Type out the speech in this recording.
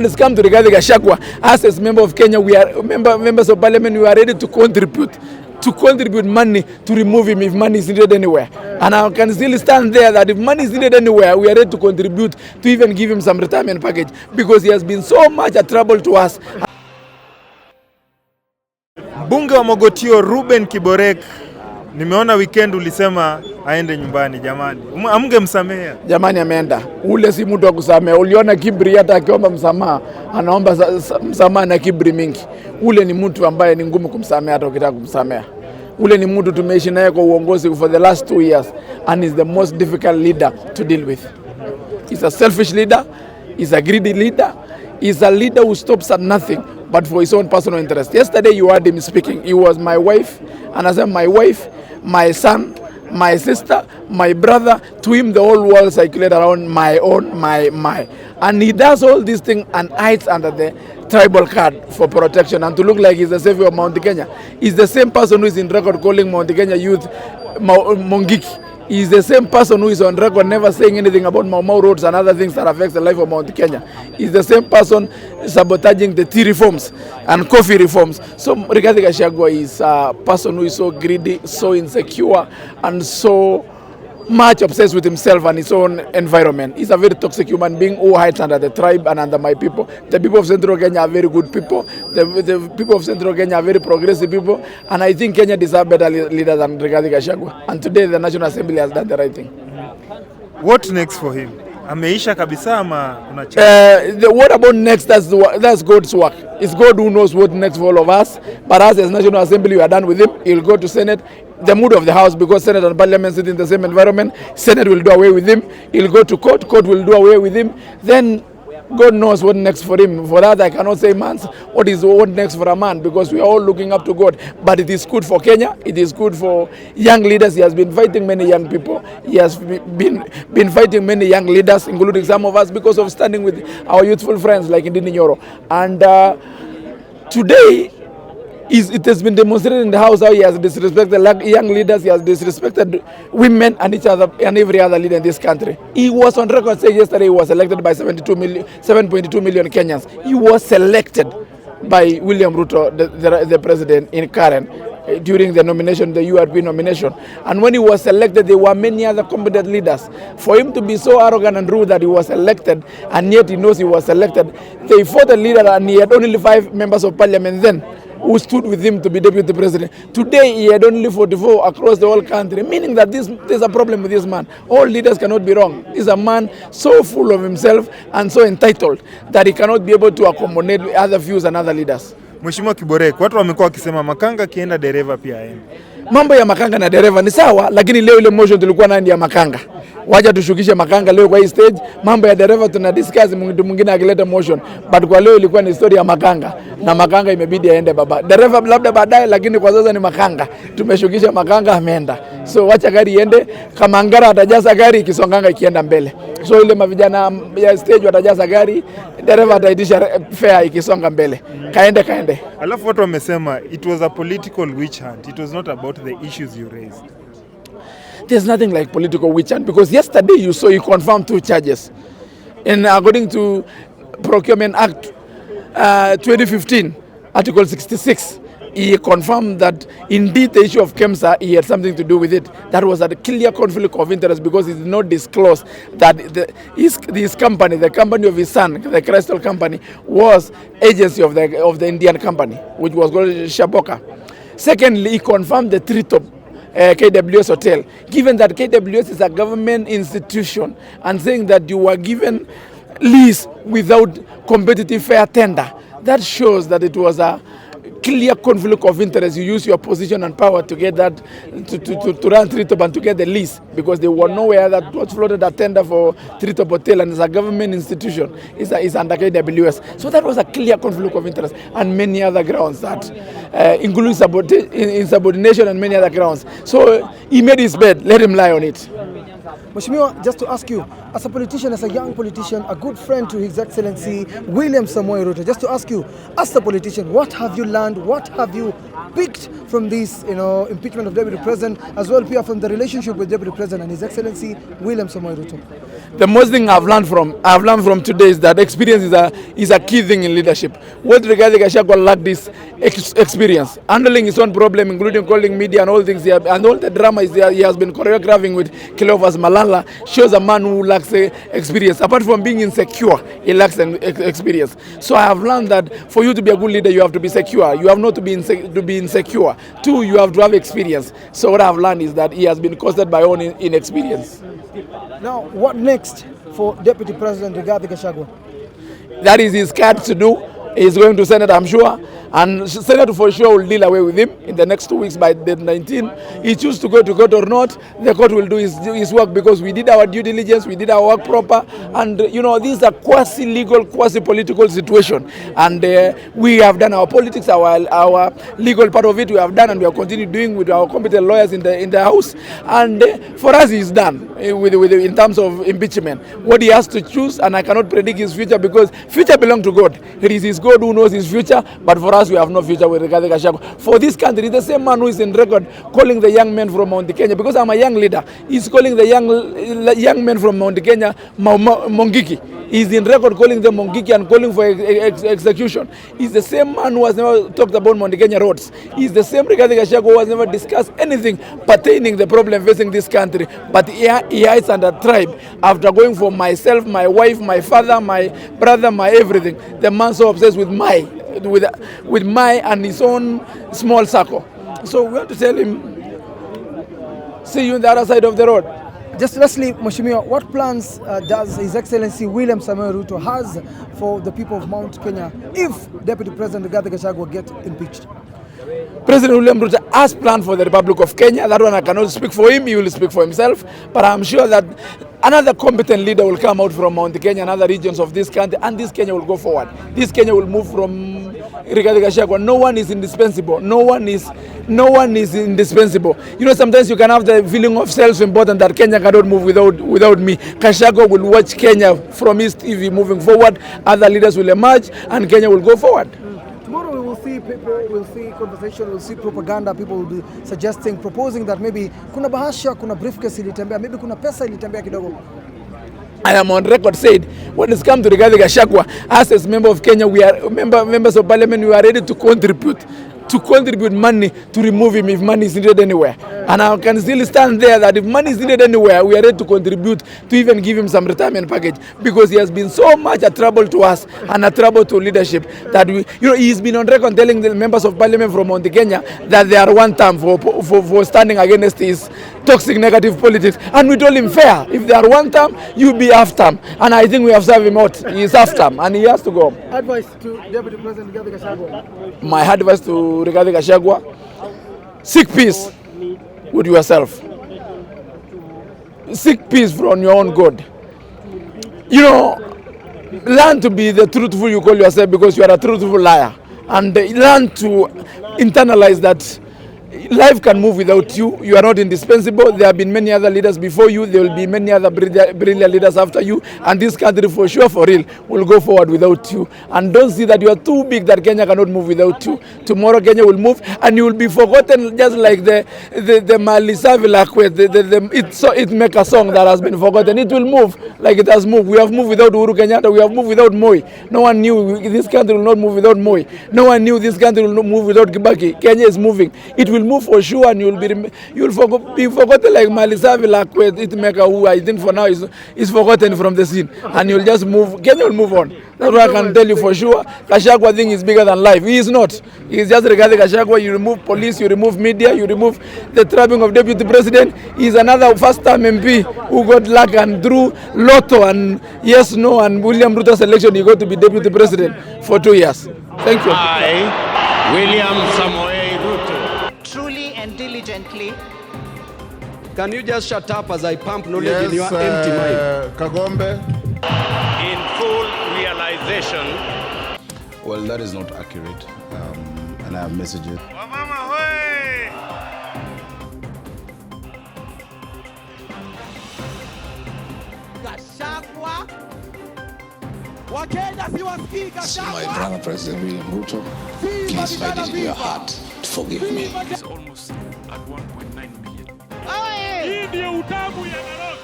When it comes to Rigathi Gachagua, us as member of Kenya, we are members of parliament, we are ready to contribute money to remove him if money is needed anywhere. And I can still stand there that if money is needed anywhere, we are ready to contribute to even give him some retirement package, because he has been so much a trouble to us. Bunge wa Mogotio Ruben Kiborek, nimeona weekend ulisema aende nyumbani. Jamani, amngemsamea? Jamani, ameenda. Ule si mtu wa kusamea. Uliona kibri, hata akiomba msamaha anaomba msamaha na kibri mingi. Ule ni mtu ambaye ni ngumu kumsamea hata ukitaka kumsamea. Ule ni mtu tumeishi naye kwa uongozi for the last 2 years, and is the most difficult leader to deal with. He's a selfish leader, he's a greedy leader, he's a leader who stops at nothing but for his own personal interest. Yesterday you heard him speaking. He was my wife, and I said my wife, my son, my sister, my brother. To him the whole world circulated around my own, my. And he does all these things and hides under the tribal card for protection and to look like he's the savior of Mount Kenya. He's the same person who is in record calling Mount Kenya youth Mongiki. He's the same person who is on record never saying anything about Mau roads and other things that affects the life of Mount Kenya. He's the same person sabotaging the tea reforms and coffee reforms. So Rigathi Gachagua is a person who is so greedy, so insecure, and so much obsessed with himself and his own environment. He's a very toxic human being who hides under the tribe and under my people. The people of Central Kenya are very good people. The people of Central Kenya are very progressive people. And I think Kenya deserves better leaders than Rigathi Gachagua. And today the National Assembly has done the right thing. What next for him? Ameisha kabisa ama what about next? That's God's work. It's God who knows what next for all of us. But us as National Assembly, we are done with him. He'll go to Senate. The mood of the House, because Senate and Parliament sit in the same environment, Senate will do away with him. He'll go to court. Court will do away with him. Then God knows what next for him. For that, I cannot say what next for a man, because we are all looking up to God. But it is good for Kenya. It is good for young leaders. He has been fighting many young people. He has been fighting many young leaders, including some of us, because of standing with our youthful friends like Ndini Nyoro. And today, it has been demonstrated in the House how he has disrespected young leaders, he has disrespected women and each other and every other leader in this country. He was on record saying yesterday he was elected by 7.2 million Kenyans. He was selected by William Ruto, the president in Karen, during the nomination, the URP nomination. And when he was elected, there were many other competent leaders. For him to be so arrogant and rude that he was elected, and yet he knows he was elected, they fought a leader and he had only 5 members of parliament then who stood with him to be deputy president. Today he had only 44 across the whole country, meaning that there's a problem with this man. All leaders cannot be wrong. He's a man so full of himself and so entitled that he cannot be able to accommodate other views and other leaders. Mheshimiwa Kiborek, watu wamekuwa wakisema makanga kienda dereva pia aende. Mambo ya makanga na dereva ni sawa, lakini leo ile motion tulikuwa nayo ya makanga. Wacha tushukishe makanga leo kwa hii stage. Mambo ya dereva tuna discuss, mtu mwingine akileta motion. But kwa leo ilikuwa ni story ya makanga, na makanga imebidi aende baba. Dereva labda baadaye, lakini kwa sasa ni makanga. Tumeshukisha makanga, ameenda. So wacha gari iende, kama ngara atajaza gari ikisonganga ikienda mbele. So ile mavijana ya stage watajaza gari, dereva ataitisha fare ikisonga mbele. Kaende. Alafu watu wamesema it was a political witch hunt. It was not about the issues you raised. There's nothing like political witch hunt, because yesterday you saw he confirmed 2 charges. And according to Procurement Act 2015, Article 66, he confirmed that indeed the issue of KEMSA, he had something to do with it. That was a clear conflict of interest, because he did not disclose that his company, the company of his son, the Crystal Company, was agency of the Indian company, which was called Shaboka. Secondly, he confirmed the treatop KWS Hotel, given that KWS is a government institution, and saying that you were given lease without competitive fair tender. That shows that it was a clear conflict of interest. You use your position and power to get that, to run Treetop and to get the lease, because they were nowhere that was floated a tender for Treetop Hotel, and it's a government institution. It's under KWS. So that was a clear conflict of interest, and many other grounds that including insubordination and many other grounds. So he made his bed, let him lie on it. Mheshimiwa, just to ask you, as a politician, as a young politician, a good friend to His Excellency William Samoei Ruto, just to ask you, as a politician, what have you learned? What have you picked from this, impeachment of Deputy President, as well, Pia, from the relationship with Deputy President and His Excellency William Samoei Ruto? the most thing I've learned from today is that experience is a key thing in leadership. What Rigathi Gachagua lacked is experience, handling his own problem, including calling media and all things, and all the drama he has been choreographing with Cleophas Malala shows a man who lacks experience. Apart from being insecure, he lacks experience. So I have learned that for you to be a good leader, you have to be secure. You have not to be insecure. Two, you have to have experience. So what I have learned is that he has been caused by own inexperience. Now, what next for Deputy President Rigathi Gachagua? That is his card to do. He's going to Senate, I'm sure, and Senate for sure will deal away with him in the next 2 weeks by the 19th. He chooses to go to court or not, the court will do his work, because we did our due diligence, we did our work proper, and you know, this is a quasi-legal, quasi-political situation, and we have done our politics, our legal part of it we have done, and we are continuing doing with our competent lawyers in the house, and for us he's done in terms of impeachment. What he has to choose, and I cannot predict his future, because future belongs to God. It is his God who knows his future, but for us we have no future with Rigathi Gachagua. For this country, the same man who is in record calling the young men from Mount Kenya, because I'm a young leader, he's calling the young men from Mount Kenya Mongiki. He's in record calling them Mongiki and calling for execution. He's the same man who has never talked about Mount Kenya roads. He's the same Rigathi Gachagua who has never discussed anything pertaining the problem facing this country. But he hides under tribe after going for myself, my wife, my father, my brother, my everything. The man so obsessed with my and his own small circle. So we have to tell him, see you on the other side of the road. Just lastly, Mheshimiwa, what plans does His Excellency William Samoei Ruto has for the people of Mount Kenya if Deputy President Rigathi Gachagua get impeached? President William Ruto has planned for the Republic of Kenya. That one I cannot speak for him, he will speak for himself. But I'm sure that another competent leader will come out from Mount Kenya and other regions of this country, and this Kenya will go forward. This Kenya will move from Rigathi Gachagua. No one is indispensable. No one is indispensable. You know, sometimes you can have the feeling of self-importance that Kenya cannot move without me. Gachagua will watch Kenya from his TV moving forward. Other leaders will emerge, and Kenya will go forward. Tomorrow we will see people, we'll see conversation, we'll see propaganda. People will be suggesting, proposing that maybe kuna bahasha, kuna briefcase ilitembea, maybe kuna pesa ilitembea kidogo. I am on record said, when it's come to Rigathi Gachagua, as a member of Kenya, we are members of parliament, we are ready to contribute money to remove him if money is needed anywhere. And I can still stand there that if money is needed anywhere, we are ready to contribute to even give him some retirement package, because he has been so much a trouble to us and a trouble to leadership that he's been on record telling the members of parliament from Mount Kenya that they are one term for standing against his toxic negative politics, and we told him fair. If they are one term, you be half term, and I think we have served him out. He is half term and he has to go. Advice to Deputy President Rigathi Gachagua. My advice to Rigathi Gachagua: seek peace with yourself. Seek peace from your own God. You know, learn to be the truthful you call yourself, because you are a truthful liar, and learn to internalize that life can move without you. You are not indispensable. There have been many other leaders before you. There will be many other brilliant leaders after you. And this country, for sure, for real, will go forward without you. And don't see that you are too big that Kenya cannot move without you. Tomorrow, Kenya will move, and you will be forgotten, just like the Malisa Vilakwe. It make a song that has been forgotten. It will move like it has moved. We have moved without Uhuru Kenyatta. We have moved without Moi. No one knew this country will not move without Moi. No one knew this country will not move without Kibaki. Kenya is moving. It will move for sure, and you will be forgotten like Malisa Vilakwe, Itmeka, who I think for now is forgotten from the scene, and you'll just move. Kenya will move on. That's what I can tell you for sure. Gachagua thing is bigger than life. He is not. He is just Rigathi Gachagua. You remove police, you remove media, you remove the trapping of deputy president. He is another first-time MP who got luck and through lotto and yes, no, and William Ruto's election, he got to be deputy president for 2 years. Thank you. I, William Samoei Ruto. Truly and diligently. Can you just shut up as I pump knowledge in your empty mind? Kagombe. In full realization. Well, that is not accurate, and I have messaged it. Gachagua. Wakenya siwasikii Gachagua. My brother President William Ruto, please find it in your heart to forgive me. It's almost at 1.9 million. Hii ndio utamu ya Nairobi.